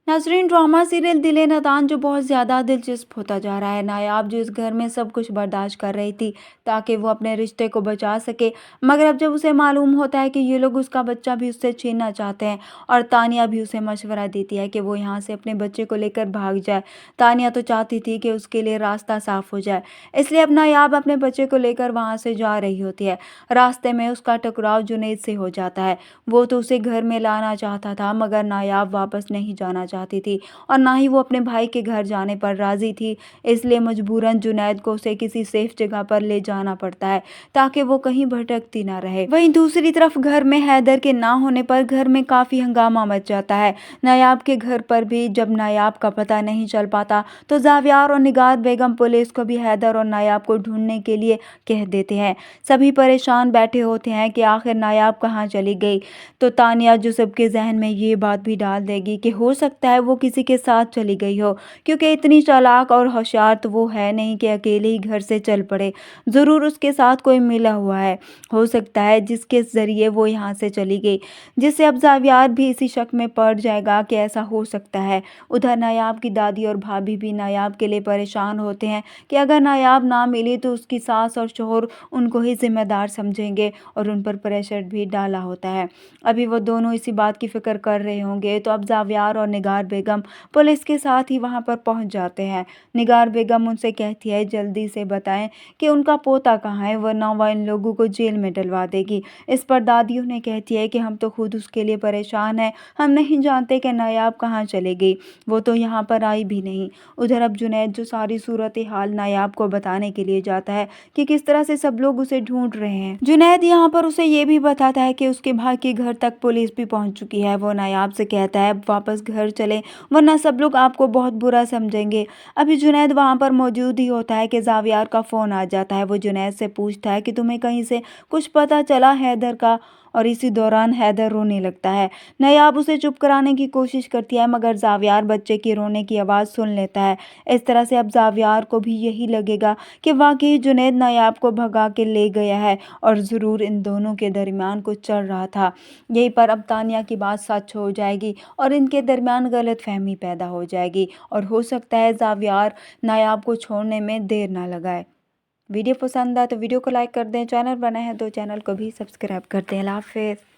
नाज़रीन, drama serial दिल नादान जो बहुत ज़्यादा दिलचस्प होता जा रहा है। नायाब जो इस घर में सब कुछ बर्दाश्त कर रही थी ताकि वो अपने रिश्ते को बचा सके, मगर अब जब उसे मालूम होता है कि ये लोग उसका बच्चा भी उससे छीनना चाहते हैं और तानिया भी उसे मशवरा देती है कि वो यहाँ से अपने बच्चे को लेकर भाग जाए। तानिया तो चाहती थी कि उसके लिए रास्ता साफ हो जाए, इसलिए अब नायाब अपने बच्चे को लेकर वहाँ से जा रही होती है। रास्ते में उसका टकराव जुनैद से हो जाता है। वो तो उसे घर में लाना चाहता था, मगर नायाब वापस नहीं जाना चाहती थी और ना ही वो अपने भाई के घर जाने पर राजी थी। इसलिए मजबूरन जुनैद को उसे किसी सेफ जगह पर ले जाना पड़ता है ताकि वो कहीं भटकती ना रहे। वहीं दूसरी तरफ घर में हैदर के ना होने पर घर में काफी हंगामा मच जाता है। नायाब के घर पर भी जब नायाब का पता नहीं चल पाता तो जावियार और निगार बेगम पुलिस को भी हैदर और नायाब को ढूंढने के लिए कह देते हैं। सभी परेशान बैठे होते हैं कि आखिर नायाब कहाँ चली गई। तो तानिया जो सबके जहन में ये बात भी डाल देगी कि हो सकता है वो किसी के साथ चली गई हो, क्योंकि इतनी चालाक और होशियार तो वो है नहीं कि अकेले ही घर से चल पड़े। ज़रूर उसके साथ कोई मिला हुआ है, हो सकता है जिसके ज़रिए वो यहाँ से चली गई, जिससे अब जावियार भी इसी शक में पड़ जाएगा कि ऐसा हो सकता है। उधर नायाब की दादी और भाभी भी नायाब के लिए परेशान होते हैं कि अगर नायाब ना मिली तो उसकी सास और शोहर उनको ही जिम्मेदार समझेंगे और उन पर प्रेशर भी डाला होता है। अभी वो दोनों इसी बात की फिक्र कर रहे होंगे तो अब जावियार और निगार बेगम पुलिस के साथ ही वहां पर पहुंच जाते हैं। निगार बेगम उनसे कहती है जल्दी से बताएं कि उनका पोता कहाँ है, वरना वह इन लोगों को जेल में डलवा देगी। इस पर दादी उन्हें कहती है कि हम तो खुद उसके लिए परेशान हैं, हम नहीं जानते कि नायाब कहाँ चले गई, वो तो यहाँ पर आई भी नहीं। उधर अब जुनैद जो सारी सूरत हाल नायाब को बताने के लिए जाता है कि किस तरह से सब लोग उसे ढूंढ रहे हैं। जुनैद यहाँ पर उसे ये भी बताता है कि उसके भाई के घर तक पुलिस भी पहुंच चुकी है। वो नायाब से कहता है वापस घर चले, वरना सब लोग आपको बहुत बुरा समझेंगे। अभी जुनैद वहां पर मौजूद ही होता है कि जावियार का फोन आ जाता है। वो जुनैद से पूछता है कि तुम्हें कहीं से कुछ पता चला हैदर का, और इसी दौरान हैदर रोने लगता है। नायाब उसे चुप कराने की कोशिश करती है, मगर जावियार बच्चे की रोने की आवाज़ सुन लेता है। इस तरह से अब जावियार को भी यही लगेगा कि वाकई जुनैद नायाब को भगा के ले गया है और ज़रूर इन दोनों के दरमियान कुछ चल रहा था। यहीं पर अब तानिया की बात सच हो जाएगी और इनके दरमियान गलतफहमी पैदा हो जाएगी और हो सकता है जावियार नायाब को छोड़ने में देर ना लगाए। वीडियो पसंद आए तो वीडियो को लाइक कर दें, चैनल बनाए हैं तो चैनल को भी सब्सक्राइब कर दें। अल्लाह हाफिज़।